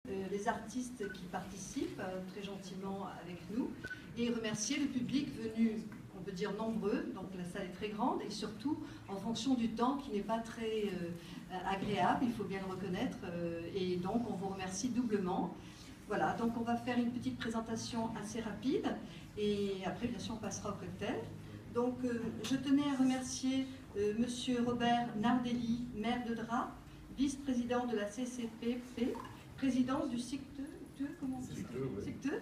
les artistes qui participent très gentiment avec nous et remercier le public venu, on peut dire nombreux, donc la salle est très grande et surtout en fonction du temps qui n'est pas très agréable, il faut bien le reconnaître, et donc on vous remercie doublement. Voilà, donc on va faire une petite présentation assez rapide et après bien sûr on passera au cocktail. Donc je tenais à remercier Monsieur Robert Nardelli, maire de Drap, vice-président de la CCPP, président du SICTE, comment on dit ça ? SICTE.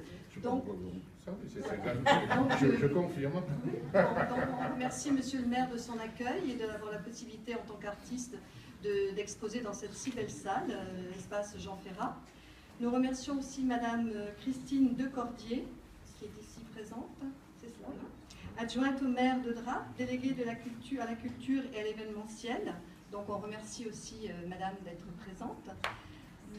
Donc, je confirme. Oui, donc on remercie Monsieur le maire de son accueil et d'avoir la possibilité en tant qu'artiste d'exposer dans cette si belle salle, l'espace Jean Ferrat. Nous remercions aussi Madame Christine Decordier, qui est ici présente, c'est cela, adjointe au maire de Drap, déléguée de à la culture et à l'événementiel. Donc on remercie aussi Madame d'être présente.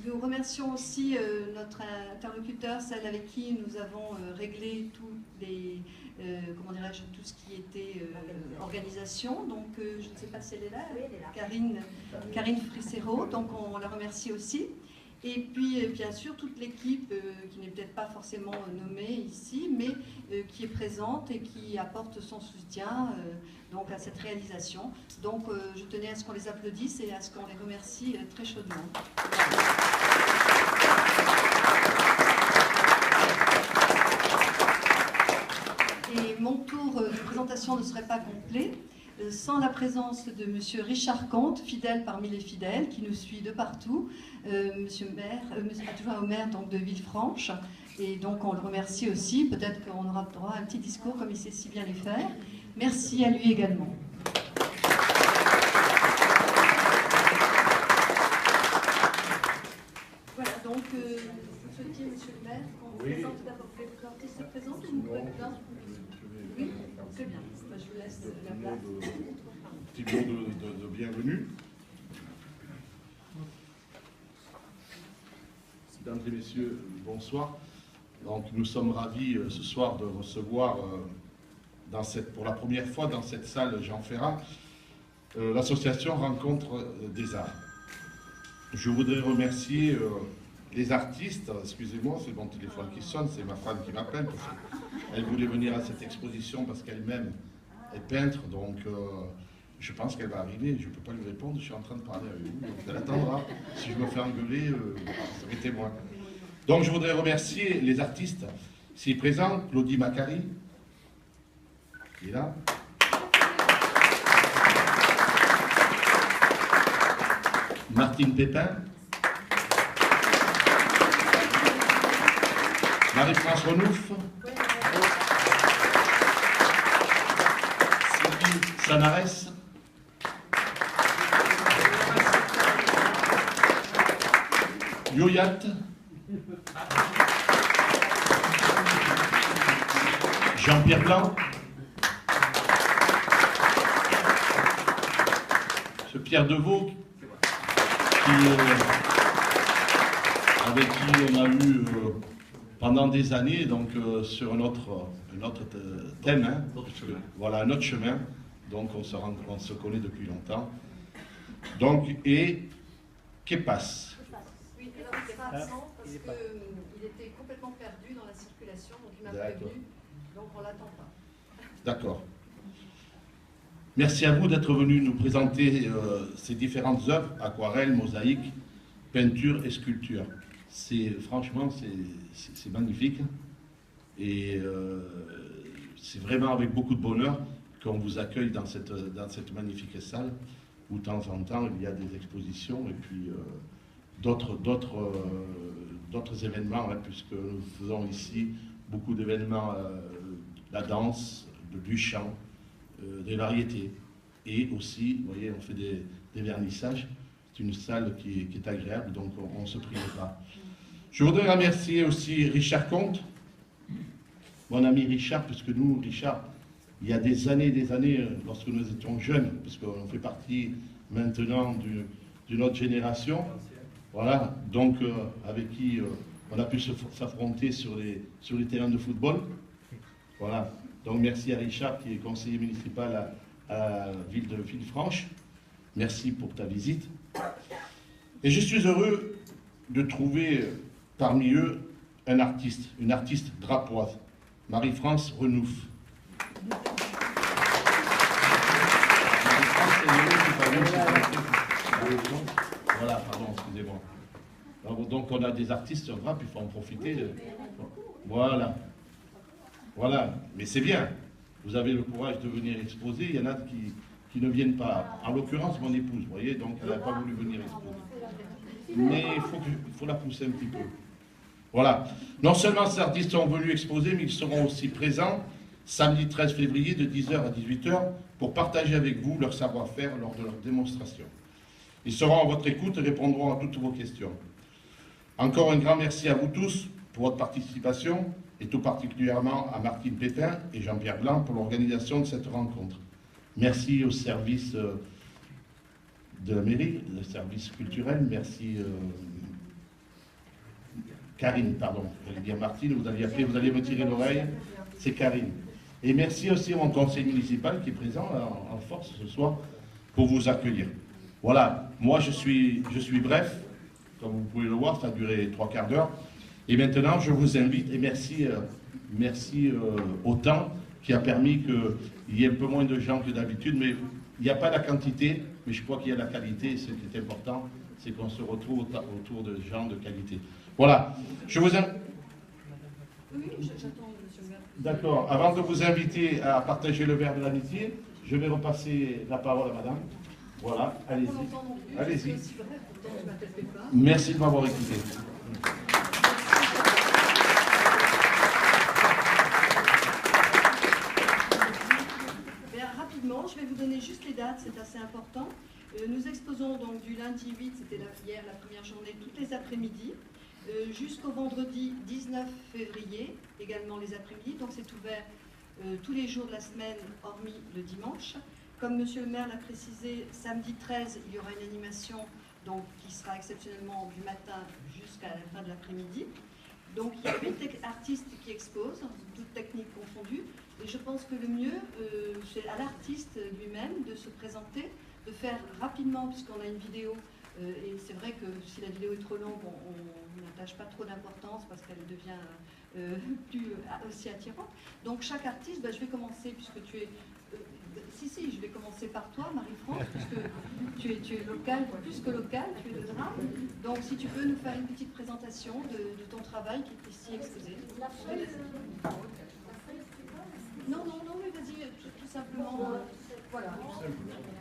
Nous remercions aussi notre interlocuteur, celle avec qui nous avons réglé tout ce qui était organisation. Donc je ne sais pas si elle est là, Karine Frissero, donc on la remercie aussi. Et puis bien sûr toute l'équipe qui n'est peut-être pas forcément nommée ici, mais qui est présente et qui apporte son soutien donc à cette réalisation. Donc je tenais à ce qu'on les applaudisse et à ce qu'on les remercie très chaudement. Et mon tour de présentation ne serait pas complet sans la présence de Monsieur Richard Comte, fidèle parmi les fidèles, qui nous suit de partout, Monsieur adjoint au maire donc, de Villefranche, et donc on le remercie aussi, peut-être qu'on aura droit à un petit discours comme il sait si bien les faire. Merci à lui également. Voilà, donc vous souhaitiez, Monsieur le maire, qu'on vous présente d'abord l'artiste se présente ou vous Oui, très bien. Je vous laisse la place. Petit mot de bienvenue. Mesdames et messieurs, bonsoir. Donc, nous sommes ravis ce soir de recevoir pour la première fois dans cette salle Jean Ferrat l'association Rencontre des Arts. Je voudrais remercier les artistes, excusez-moi, c'est mon téléphone qui sonne, c'est ma femme qui m'appelle, parce qu'elle voulait venir à cette exposition parce qu'elle-même est peintre, donc je pense qu'elle va arriver, je ne peux pas lui répondre, je suis en train de parler avec vous, donc elle attendra. Si je me fais engueuler, serez témoin. Donc je voudrais remercier les artistes ici présents, Claudie Macari, qui est là. Martine Pépin, Marie-France Renouf, Sylvie Sanarès, Yoyat, Jean-Pierre Blanc, ce Pierre Deveau, avec qui on a eu pendant des années donc sur notre thème, hein, voilà, notre chemin, donc on se connaît depuis longtemps. Donc, et Kepas. Oui, alors il sera absent parce qu'il était complètement perdu dans la circulation, donc il m'a prévenu, donc on ne l'attend pas. D'accord. Merci à vous d'être venu nous présenter ces différentes œuvres, aquarelles, mosaïques, peinture et sculpture. Franchement, c'est magnifique. Et c'est vraiment avec beaucoup de bonheur qu'on vous accueille dans cette magnifique salle, où de temps en temps, il y a des expositions et puis d'autres événements, hein, puisque nous faisons ici beaucoup d'événements, la danse, du chant, des variétés, et aussi, vous voyez, on fait des vernissages. C'est une salle qui est agréable, donc on ne se prive pas. Je voudrais remercier aussi Richard Comte, mon ami Richard, puisque nous, Richard, il y a des années, lorsque nous étions jeunes, parce qu'on fait partie maintenant d'une autre génération, voilà, donc avec qui on a pu s'affronter sur les terrains de football. Voilà. Donc merci à Richard qui est conseiller municipal à la ville de Villefranche. Merci pour ta visite. Et je suis heureux de trouver Parmi eux, un artiste, une artiste drapoise, Marie-France Renouf. Voilà, pardon, excusez-moi. Donc on a des artistes sur drap, il faut en profiter. Voilà. Voilà, mais c'est bien. Vous avez le courage de venir exposer, il y en a qui ne viennent pas. En l'occurrence, mon épouse, vous voyez, donc elle n'a pas voulu venir exposer. Mais il faut la pousser un petit peu. Voilà. Non seulement ces artistes sont venus exposer, mais ils seront aussi présents samedi 13 février de 10h à 18h pour partager avec vous leur savoir-faire lors de leur démonstration. Ils seront à votre écoute et répondront à toutes vos questions. Encore un grand merci à vous tous pour votre participation et tout particulièrement à Martine Pétain et Jean-Pierre Blanc pour l'organisation de cette rencontre. Merci au service de la mairie, le service culturel. Merci Karine, pardon, j'allais dire Martine, vous allez me tirer l'oreille, c'est Karine. Et merci aussi à mon conseil municipal qui est présent en force ce soir pour vous accueillir. Voilà, moi je suis bref, comme vous pouvez le voir, ça a duré 3 quarts d'heure. Et maintenant je vous invite, et merci au temps qui a permis qu'il y ait un peu moins de gens que d'habitude, mais il n'y a pas la quantité, mais je crois qu'il y a la qualité, et ce qui est important, c'est qu'on se retrouve autour de gens de qualité. Voilà, je vous invite. Oui, j'attends, monsieur le maire. D'accord, avant de vous inviter à partager le verre de l'amitié, je vais repasser la parole à madame. Voilà, allez-y. Allez-y. Merci de m'avoir écouté. Bien, rapidement, je vais vous donner juste les dates, c'est assez important. Nous exposons donc du lundi 8, c'était hier la première journée, toutes les après-midi, jusqu'au vendredi 19 février, également les après-midi. Donc c'est ouvert tous les jours de la semaine, hormis le dimanche. Comme monsieur le maire l'a précisé, samedi 13, il y aura une animation donc, qui sera exceptionnellement du matin jusqu'à la fin de l'après-midi. Donc il y a 8 artistes qui exposent, toutes techniques confondues. Et je pense que le mieux, c'est à l'artiste lui-même de se présenter, de faire rapidement, puisqu'on a une vidéo, et c'est vrai que si la vidéo est trop longue, on n'attache pas trop d'importance parce qu'elle devient plus aussi attirante. Donc chaque artiste, je vais commencer, puisque tu es... je vais commencer par toi, Marie-France, puisque tu es locale, plus que locale, tu es de drame. Donc si tu peux nous faire une petite présentation de ton travail qui est ici exposé. Non, mais vas-y, tout simplement. Voilà.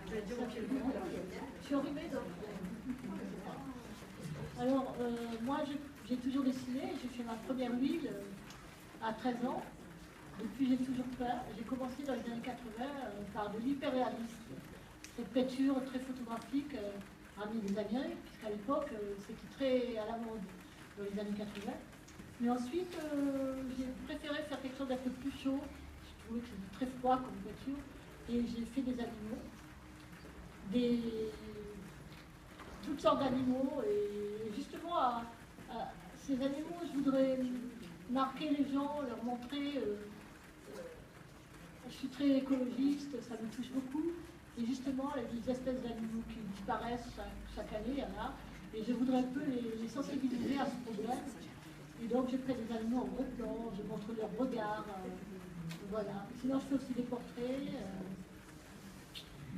Je vais dire au pied le mur. Je suis enrhumée, donc. Alors, moi, j'ai toujours dessiné. J'ai fait ma première huile à 13 ans. Depuis, j'ai toujours peur. J'ai commencé dans les années 80 par de l'hyperréalisme. Cette peinture très photographique ramenée des Amériques, puisqu'à l'époque, c'était très à la mode dans les années 80. Mais ensuite, j'ai préféré faire quelque chose d'un peu plus chaud. Je trouvais que c'était très froid comme peinture. Et j'ai fait des animaux, toutes sortes d'animaux. Et justement, ces animaux, je voudrais marquer les gens, leur montrer... je suis très écologiste, ça me touche beaucoup. Et justement, il y a des espèces d'animaux qui disparaissent chaque année, il y en a. Et je voudrais un peu les sensibiliser à ce problème. Et donc, je fais des animaux en gros plan, je montre leur regard. Voilà. Sinon, je fais aussi des portraits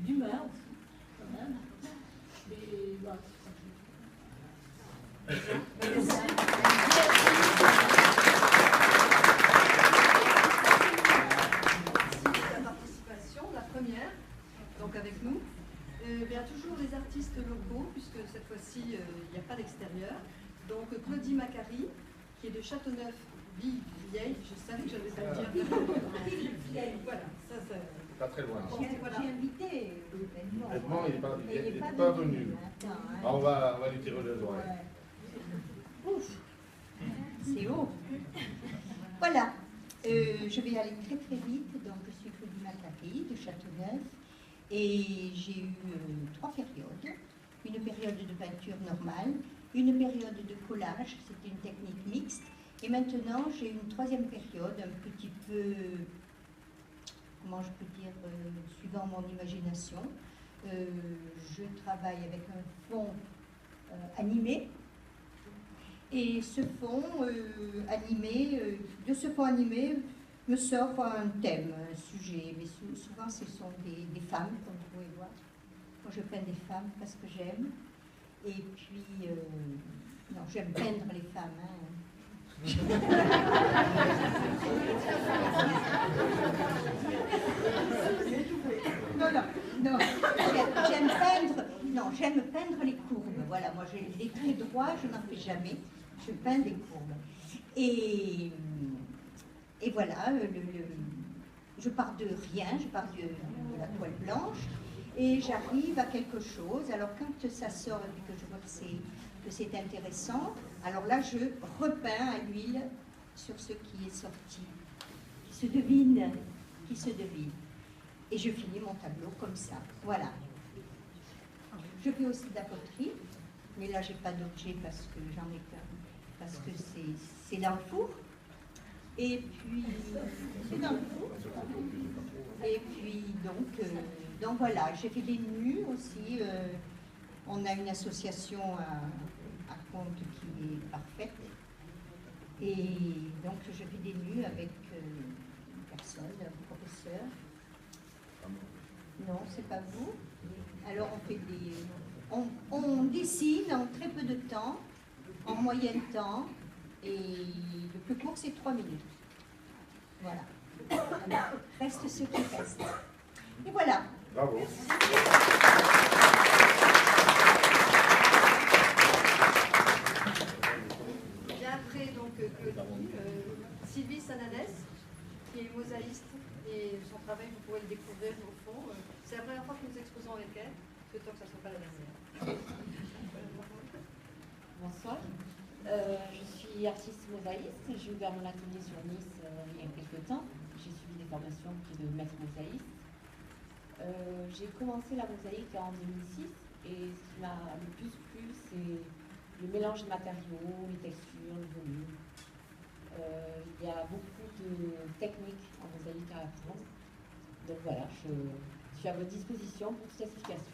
d'humains aussi, quand même. Et voilà. Donc avec nous, bien toujours les artistes locaux, puisque cette fois-ci il n'y a pas d'extérieur. Donc Claudie Macari, qui est de Châteauneuf-Vieille, je savais que j'allais pas le dire. Voilà, ça. Pas très loin. J'ai invité Edmond, il n'est pas venu. On va lui tirer les oreilles. Ouf, c'est haut. Voilà, je vais aller très très vite. Donc je suis Claudie Macari de Châteauneuf. Et j'ai eu 3 périodes. Une période de peinture normale, une période de collage, c'était une technique mixte. Et maintenant, j'ai une 3e période, un petit peu, comment je peux dire, suivant mon imagination. Je travaille avec un fond animé. Et ce fonds animé, de ce fonds animé me sort un thème, un sujet, mais souvent ce sont des femmes, comme vous pouvez voir. Moi je peins des femmes parce que j'aime. Et puis, non, j'aime peindre les femmes. Non, j'aime peindre les courbes. Voilà, moi j'ai les traits droits, je n'en fais jamais. Je peins des courbes. Et voilà, je pars de rien, je pars de la toile blanche et j'arrive à quelque chose. Alors quand ça sort et que je vois que c'est intéressant, alors là je repeins à l'huile sur ce qui est sorti, qui se devine. Et je finis mon tableau comme ça, voilà. Je fais aussi de la poterie, mais là j'ai pas d'objet parce que j'en ai qu'un, parce que c'est dans le four. Et puis, c'est dans le four. Et puis, donc voilà, j'ai fait des nus aussi. On a une association à Contes qui est parfaite. Et donc, je fais des nus avec une personne, un professeur. Non, c'est pas vous. Alors, on dessine en très peu de temps, en moyen temps. Et le plus court, c'est 3 minutes. Voilà. Alors, reste ce qui reste. Et voilà. Bravo. Bien après, donc, Sylvie Sanades, qui est mosaïste, et son travail, vous pourrez le découvrir au fond. C'est la première fois que nous exposons avec elle, souhaitons que ça ne soit pas la dernière. Bonsoir. Je suis artiste mosaïste. J'ai ouvert mon atelier sur Nice il y a quelques temps. J'ai suivi des formations auprès de maîtres mosaïstes. J'ai commencé la mosaïque en 2006 et ce qui m'a le plus plu, c'est le mélange de matériaux, les textures, le volume. Il y a beaucoup de techniques en mosaïque à apprendre. Donc voilà, je suis à votre disposition pour toute explication.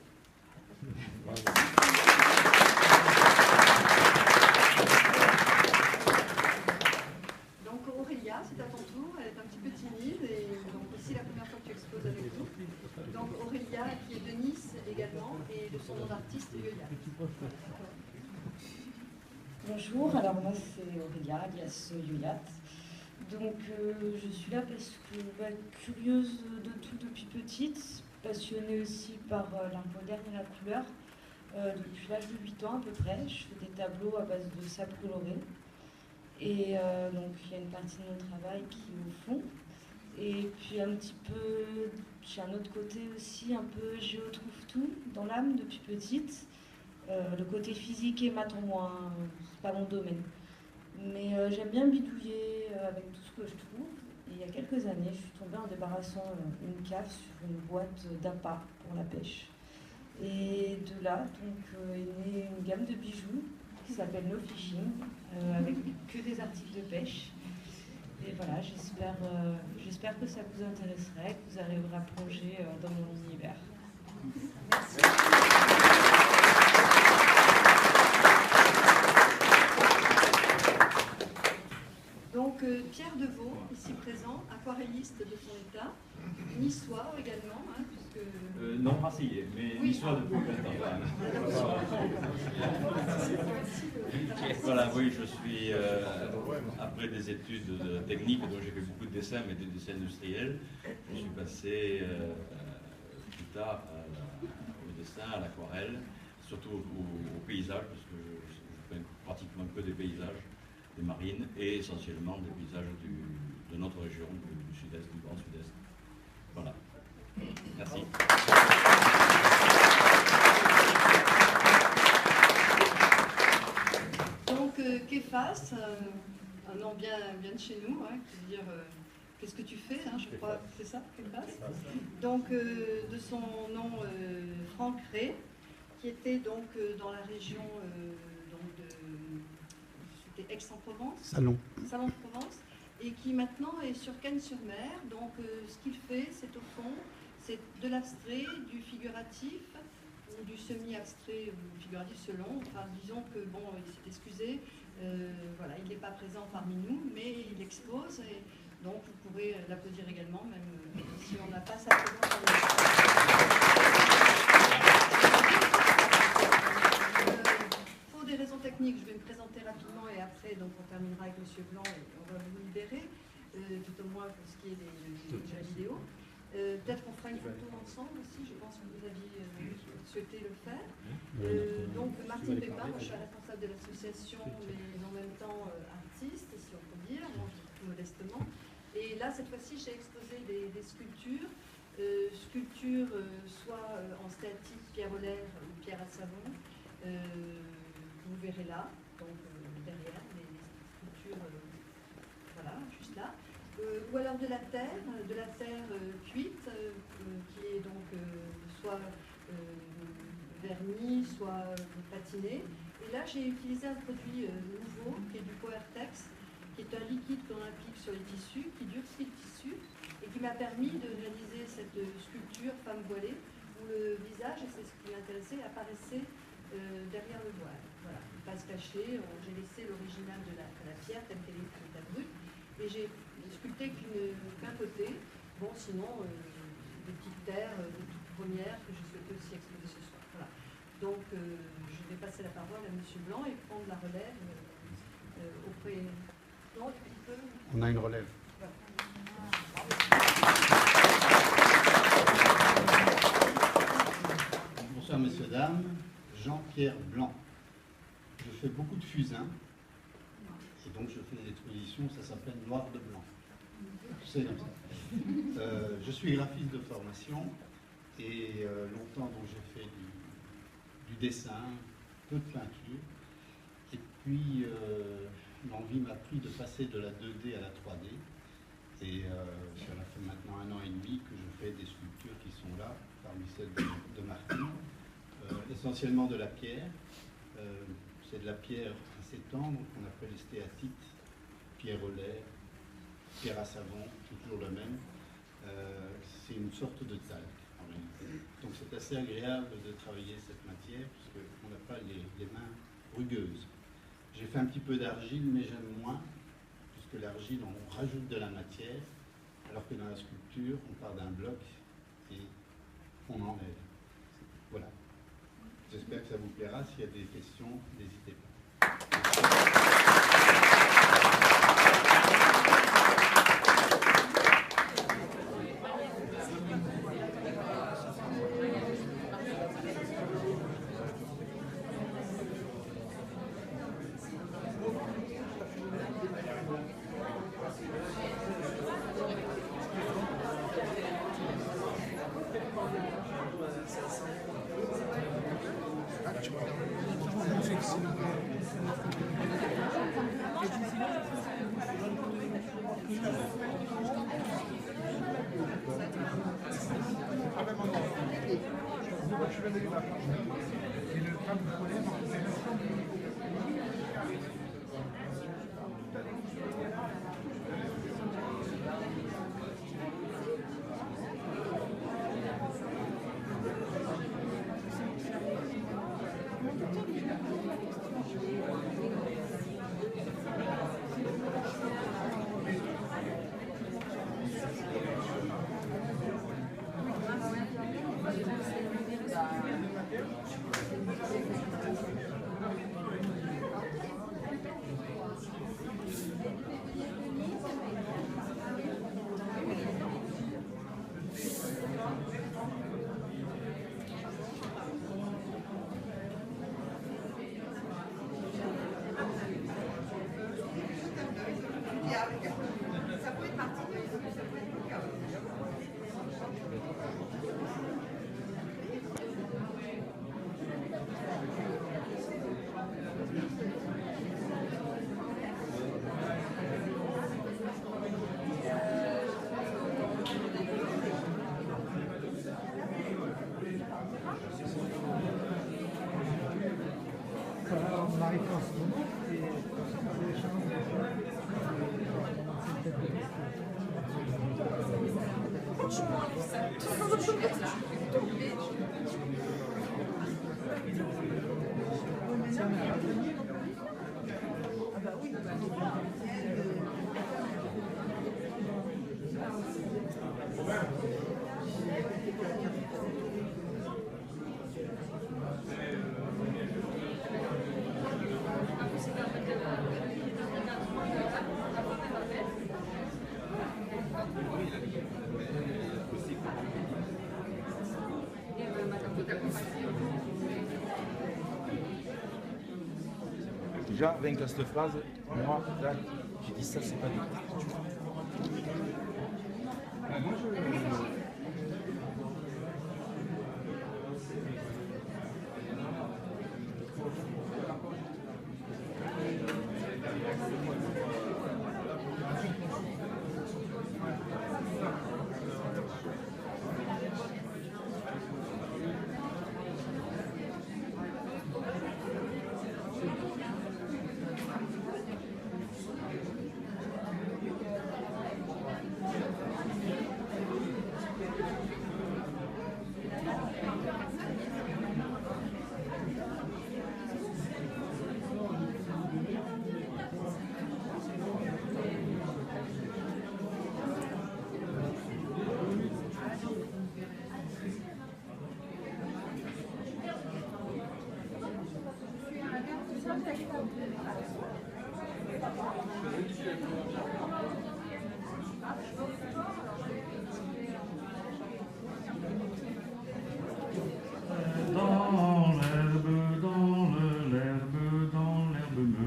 Donc Aurélia, c'est à ton tour, elle est un petit peu timide et donc aussi la première fois que tu exposes avec nous. Donc Aurélia qui est de Nice également et de son nom d'artiste Yoyat. Bonjour, alors moi c'est Aurélia alias Yoyat. Donc je suis là parce que curieuse de tout depuis petite, passionnée aussi par l'art moderne et la couleur. Depuis l'âge de 8 ans à peu près, je fais des tableaux à base de sable coloré. Et donc il y a une partie de mon travail qui est au fond. Et puis un petit peu, j'ai un autre côté aussi, un peu je retrouve tout dans l'âme depuis petite. Le côté physique et maths en moins, c'est pas mon domaine. Mais j'aime bien bidouiller avec tout ce que je trouve. Et il y a quelques années, je suis tombée en débarrassant une cave sur une boîte d'appât pour la pêche. Et de là, donc, est née une gamme de bijoux qui s'appelle No Fishing, avec que des articles de pêche. Et voilà, j'espère que ça vous intéresserait, que vous arriverez à plonger dans mon univers. Merci. Donc Pierre Deveau, ici présent, aquarelliste de son état, niçois également, hein, puisque... non marseillais, mais oui, niçois depuis 20 ans. Voilà, oui, je suis, après des études techniques, donc j'ai fait beaucoup de dessins, mais des dessins industriels. Je suis passé plus tard au dessin, à l'aquarelle, surtout au paysage, parce que je peins pratiquement que des paysages, des marines, et essentiellement des paysages de notre région, du sud-est, du grand sud-est. Voilà. Merci. Donc Képhas, un nom bien de chez nous, hein, qui veut dire qu'est-ce que tu fais, hein, je crois, c'est ça, Képhas. Donc de son nom Franck Ray, qui était donc dans la région c'était Aix-en-Provence, Salon-de-Provence, et qui maintenant est sur Cannes-sur-Mer. Donc ce qu'il fait, c'est au fond, c'est de l'abstrait, du figuratif, ou du semi-abstrait ou figuratif selon. Enfin, disons que, bon, il s'est excusé, Voilà, il n'est pas présent parmi nous, mais il expose, et donc vous pourrez l'applaudir également, même si on n'a pas sa présence parmi nous. Pour des raisons techniques, je vais me présenter rapidement et après donc on terminera avec M. Blanc et on va vous libérer, tout au moins pour ce qui est de la vidéo. Peut-être qu'on fera une photo ensemble aussi, je pense que vous aviez souhaité le faire. Donc Martine Pépin, moi je suis responsable de l'association, mais en même temps artiste, si on peut dire, bon, tout modestement. Et là, cette fois-ci, j'ai exposé des sculptures, soit en statique, pierre olaire ou pierre à savon. Vous verrez là, donc derrière, les sculptures, voilà, juste là. Ou alors de la terre cuite, qui est donc soit vernis, soit patiné. Et là, j'ai utilisé un produit nouveau, qui est du Powertex, qui est un liquide qu'on applique sur les tissus, qui durcit le tissu, et qui m'a permis de réaliser cette sculpture femme voilée, où le visage, et c'est ce qui m'intéressait, apparaissait derrière le voile. Voilà, pas se cacher, j'ai laissé l'original de la pierre, telle qu'elle est à brut, et j'ai sculpté qu'un côté. Bon, sinon, des petites terres, des toutes premières que je souhaitais aussi exposer ce soir. Voilà. Donc, je vais passer la parole à M. Blanc et prendre la relève auprès... Non, un petit peu. On a une relève. Voilà. Bonsoir, messieurs, dames. Jean-Pierre Blanc. Je fais beaucoup de fusains. Et donc, je fais des expositions, ça s'appelle Noir de Blanc. C'est comme ça. Je suis graphiste de formation et longtemps donc j'ai fait du dessin, peu de peinture. Et puis l'envie m'a pris de passer de la 2D à la 3D. Et ça fait maintenant 1 an et demi que je fais des sculptures qui sont là, parmi celles de Martine. Essentiellement de la pierre. C'est de la pierre assez tendre qu'on appelle stéatite, pierre olaire, pierre à savon, c'est toujours le même. C'est une sorte de talc en réalité. Donc c'est assez agréable de travailler cette matière puisqu'on n'a pas les mains rugueuses. J'ai fait un petit peu d'argile, mais j'aime moins, puisque l'argile, on rajoute de la matière, alors que dans la sculpture, on part d'un bloc et on enlève. Voilà. J'espère que ça vous plaira. S'il y a des questions, n'hésitez pas. déjà, rien qu'à cette phrase, moi, là, j'ai dit ça, c'est pas du tout. Moi,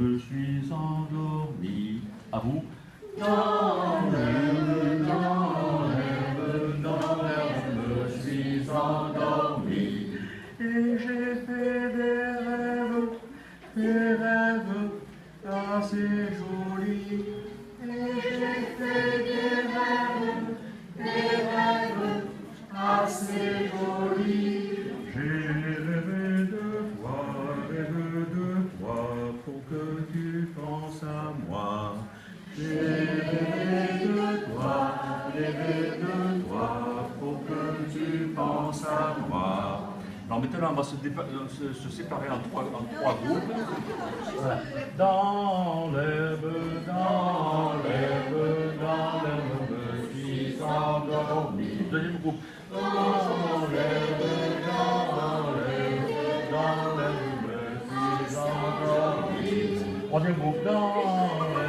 me suis endormi. À vous. Dans l'herbe, me suis endormi. Et j'ai fait des rêves assez jolis. Et j'ai fait des rêves assez jolis. J'ai rêvé de toi pour que tu penses à moi. J'ai rêvé de toi pour que tu penses à moi. Alors maintenant, on va se séparer en trois groupes. Voilà. Dans l'herbe, me suis endormi. Deuxième groupe. Dans l'herbe, me suis endormi. Troisième groupe. Dans